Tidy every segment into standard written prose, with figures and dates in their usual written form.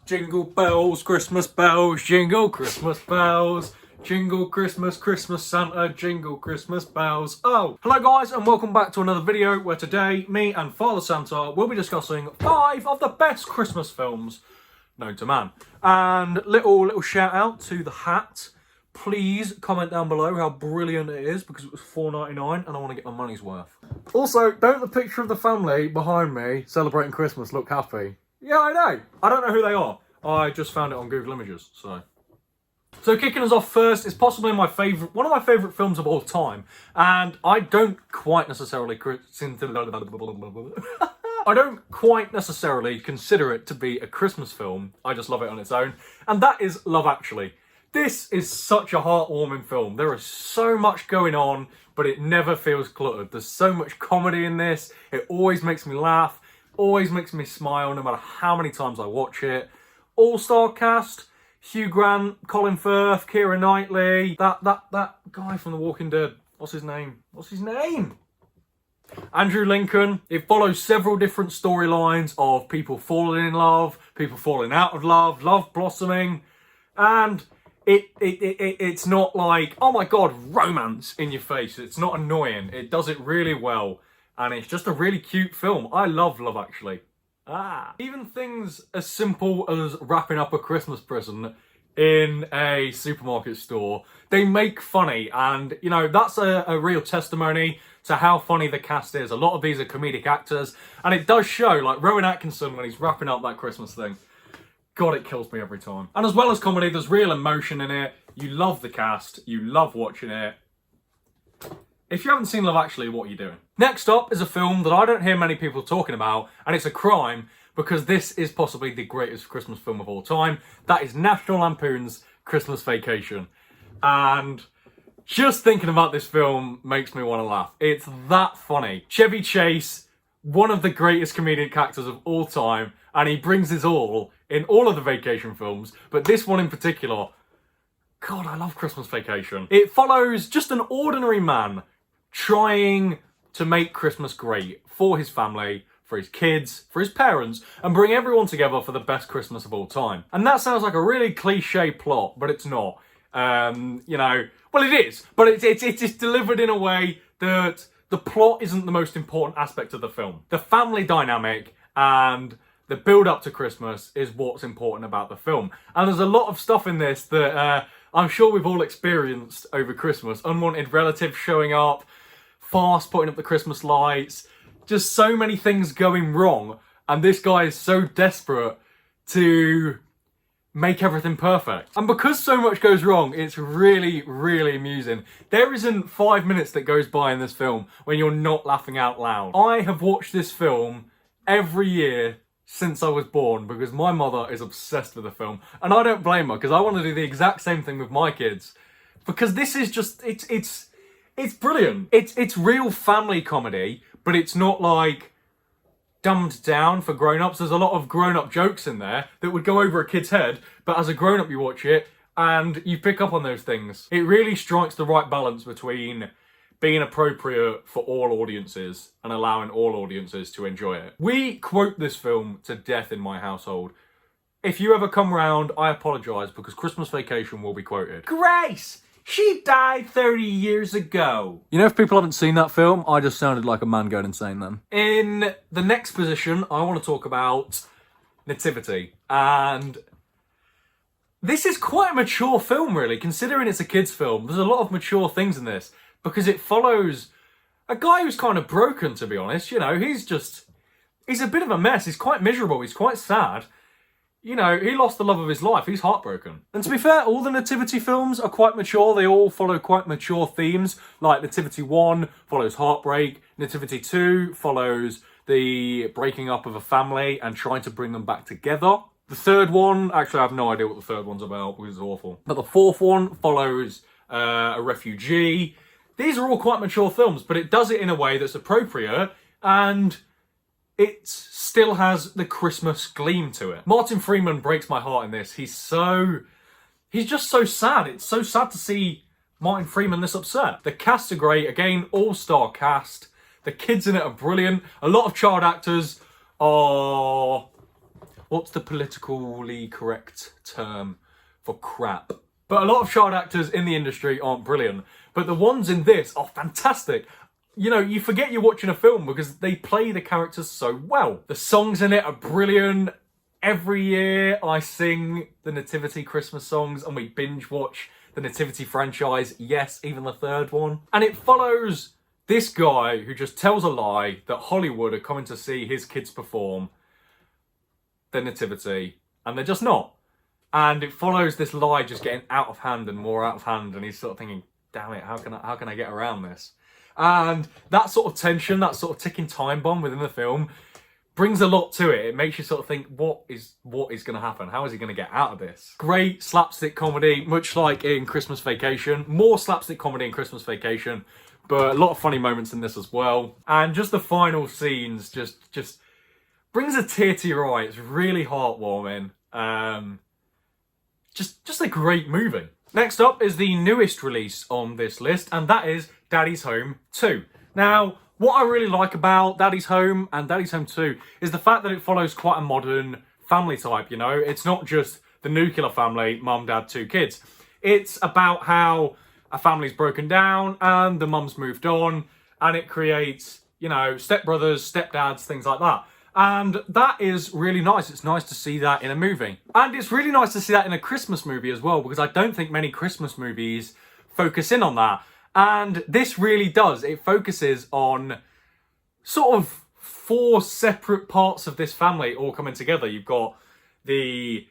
Jingle bells, Christmas bells, jingle Christmas bells. Jingle Christmas, Christmas Santa, jingle Christmas bells. Oh, hello guys and welcome back to another video where today me and Father Santa will be discussing 5 of the best Christmas films known to man. And little shout out to the hat. Please comment down below how brilliant it is because it was $4.99 and I want to get my money's worth. Also, don't the picture of the family behind me celebrating Christmas look happy? Yeah, I know. I don't know who they are. I just found it on Google Images, so. So kicking us off first is possibly one of my favourite films of all time, and I don't quite necessarily consider it to be a Christmas film. I just love it on its own, and that is Love Actually. This is such a heartwarming film. There is so much going on, but it never feels cluttered. There's so much comedy in this. It always makes me laugh, always makes me smile, no matter how many times I watch it. All-star cast. Hugh Grant, Colin Firth, Keira Knightley, that guy from The Walking Dead. What's his name? Andrew Lincoln. It follows several different storylines of people falling in love, people falling out of love, love blossoming, and it's not like, oh my god, romance in your face. It's not annoying. It does it really well, and it's just a really cute film. I love Love Actually. Even things as simple as wrapping up a Christmas present in a supermarket store, they make funny, and you know, that's a real testimony to how funny the cast is. A lot of these are comedic actors, and it does show, like Rowan Atkinson when he's wrapping up that Christmas thing. God, it kills me every time. And as well as comedy, there's real emotion in it. You love the cast, you love watching it. If you haven't seen Love Actually, what are you doing? Next up is a film that I don't hear many people talking about, and it's a crime, because this is possibly the greatest Christmas film of all time. That is National Lampoon's Christmas Vacation. And just thinking about this film makes me want to laugh. It's that funny. Chevy Chase, one of the greatest comedic actors of all time, and he brings his all in all of the vacation films, but this one in particular, God, I love Christmas Vacation. It follows just an ordinary man trying to make Christmas great for his family, for his kids, for his parents, and bring everyone together for the best Christmas of all time. And that sounds like a really cliche plot, but it's not. You know, well, it is, but it's delivered in a way that the plot isn't the most important aspect of the film. The family dynamic and the build up to Christmas is what's important about the film. And there's a lot of stuff in this that I'm sure we've all experienced over Christmas. Unwanted relatives showing up, fast putting up the Christmas lights, just so many things going wrong. And this guy is so desperate to make everything perfect. And because so much goes wrong, it's really, really amusing. There isn't 5 minutes that goes by in this film when you're not laughing out loud. I have watched this film every year since I was born because my mother is obsessed with the film, and I don't blame her because I want to do the exact same thing with my kids, because this is just it's brilliant. It's real family comedy, but it's not like dumbed down for grown-ups. There's a lot of grown-up jokes in there that would go over a kid's head, but as a grown-up you watch it and you pick up on those things. It really strikes the right balance between being appropriate for all audiences and allowing all audiences to enjoy it. We quote this film to death in my household. If you ever come round, I apologise because Christmas Vacation will be quoted. Grace! She died 30 years ago. You know, if people haven't seen that film, I just sounded like a man going insane then. In the next position, I want to talk about Nativity. And this is quite a mature film, really, considering it's a kid's film. There's a lot of mature things in this, because it follows a guy who's kind of broken, to be honest. You know, he's a bit of a mess. He's quite miserable. He's quite sad. You know, he lost the love of his life. He's heartbroken. And to be fair, all the Nativity films are quite mature. They all follow quite mature themes. Like Nativity 1 follows heartbreak. Nativity 2 follows the breaking up of a family and trying to bring them back together. The third one, actually I have no idea what the third one's about because it's awful. But the fourth one follows a refugee. These are all quite mature films, but it does it in a way that's appropriate, and it still has the Christmas gleam to it. Martin Freeman breaks my heart in this. He's just so sad. It's so sad to see Martin Freeman this upset. The cast are great. Again, all-star cast. The kids in it are brilliant. A lot of child actors are what's the politically correct term for crap? But a lot of child actors in the industry aren't brilliant. But the ones in this are fantastic. You know, you forget you're watching a film because they play the characters so well. The songs in it are brilliant. Every year I sing the Nativity Christmas songs and we binge watch the Nativity franchise. Yes, even the third one. And it follows this guy who just tells a lie that Hollywood are coming to see his kids perform the Nativity, and they're just not. And it follows this lie just getting out of hand and more out of hand, and he's sort of thinking, damn it, how can I get around this? And that sort of tension, that sort of ticking time bomb within the film brings a lot to it. It makes you sort of think, what is going to happen? How is he going to get out of this? Great slapstick comedy, much like in Christmas Vacation. More slapstick comedy in Christmas Vacation, but a lot of funny moments in this as well. And just the final scenes just brings a tear to your eye. It's really heartwarming. Just a great movie. Next up is the newest release on this list, and that is Daddy's Home 2. Now, what I really like about Daddy's Home and Daddy's Home 2 is the fact that it follows quite a modern family type, you know? It's not just the nuclear family, mum, dad, 2 kids. It's about how a family's broken down and the mum's moved on, and it creates, you know, stepbrothers, stepdads, things like that. And that is really nice. It's nice to see that in a movie. And it's really nice to see that in a Christmas movie as well, because I don't think many Christmas movies focus in on that. And this really does. It focuses on sort of 4 separate parts of this family all coming together. You've got the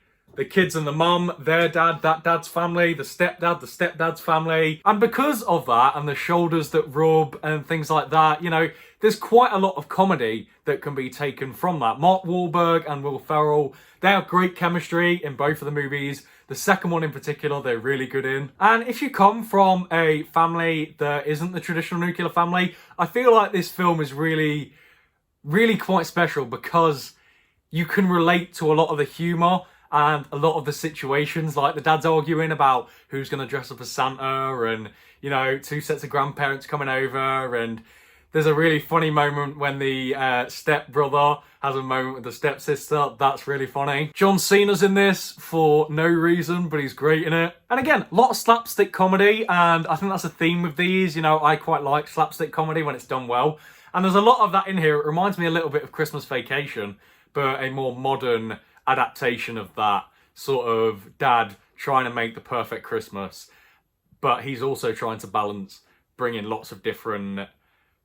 kids and the mum, their dad, that dad's family, the stepdad's family. And because of that and the shoulders that rub and things like that, you know, there's quite a lot of comedy that can be taken from that. Mark Wahlberg and Will Ferrell, they have great chemistry in both of the movies. The second one in particular, they're really good in. And if you come from a family that isn't the traditional nuclear family, I feel like this film is really, really quite special because you can relate to a lot of the humour and a lot of the situations, like the dad's arguing about who's going to dress up as Santa and, you know, 2 sets of grandparents coming over, and there's a really funny moment when the stepbrother has a moment with the stepsister. That's really funny. John Cena's in this for no reason, but he's great in it. And again, a lot of slapstick comedy, and I think that's a theme with these. You know, I quite like slapstick comedy when it's done well. And there's a lot of that in here. It reminds me a little bit of Christmas Vacation, but a more modern adaptation of that sort of dad trying to make the perfect Christmas, but he's also trying to balance bringing lots of different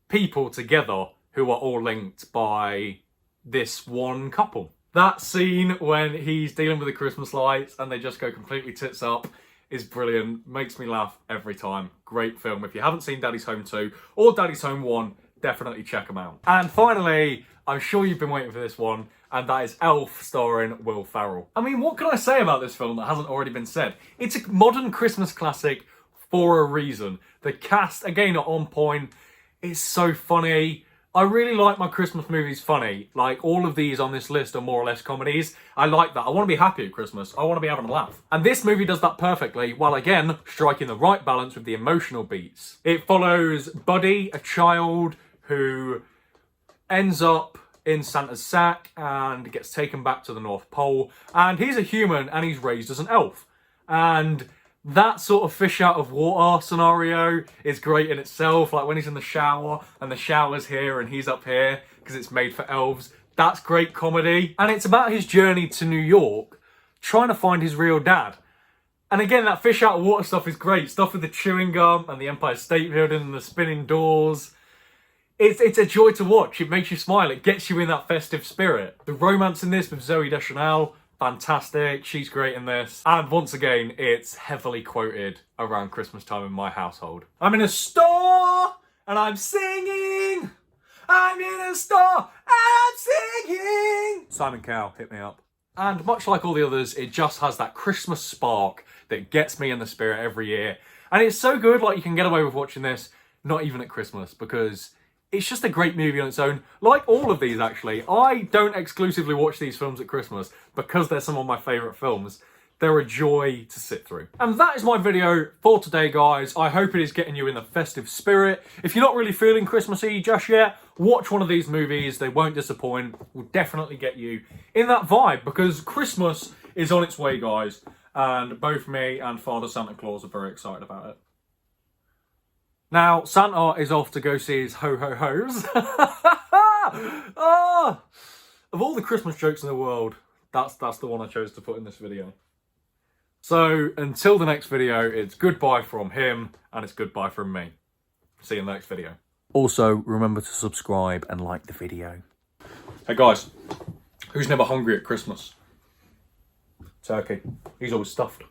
people together who are all linked by this one couple. That scene when he's dealing with the Christmas lights and they just go completely tits up is brilliant. Makes me laugh every time. Great film. If you haven't seen Daddy's Home 2 or Daddy's Home 1, definitely check them out. And finally, I'm sure you've been waiting for this one, and that is Elf starring Will Ferrell. I mean, what can I say about this film that hasn't already been said? It's a modern Christmas classic for a reason. The cast, again, are on point. It's so funny. I really like my Christmas movies funny. Like, all of these on this list are more or less comedies. I like that. I want to be happy at Christmas. I want to be having a laugh. And this movie does that perfectly, while again, striking the right balance with the emotional beats. It follows Buddy, a child who ends up in Santa's sack and gets taken back to the North Pole. And he's a human and he's raised as an elf. And that sort of fish out of water scenario is great in itself. Like when he's in the shower and the shower's here and he's up here because it's made for elves. That's great comedy. And it's about his journey to New York, trying to find his real dad. And again, that fish out of water stuff is great. Stuff with the chewing gum and the Empire State Building and the spinning doors. It's a joy to watch. It makes you smile. It gets you in that festive spirit. The romance in this with Zooey Deschanel, fantastic. She's great in this. And once again, it's heavily quoted around Christmas time in my household. I'm in a store and I'm singing. I'm in a store and I'm singing. Simon Cowell, hit me up. And much like all the others, it just has that Christmas spark that gets me in the spirit every year. And it's so good, like you can get away with watching this, not even at Christmas, because it's just a great movie on its own. Like all of these, actually. I don't exclusively watch these films at Christmas because they're some of my favourite films. They're a joy to sit through. And that is my video for today, guys. I hope it is getting you in the festive spirit. If you're not really feeling Christmassy just yet, watch one of these movies. They won't disappoint. Will definitely get you in that vibe, because Christmas is on its way, guys. And both me and Father Santa Claus are very excited about it. Now, Santa is off to go see his ho-ho-hos. Oh, of all the Christmas jokes in the world, that's the one I chose to put in this video. So, until the next video, it's goodbye from him, and it's goodbye from me. See you in the next video. Also, remember to subscribe and like the video. Hey guys, who's never hungry at Christmas? Turkey. He's always stuffed.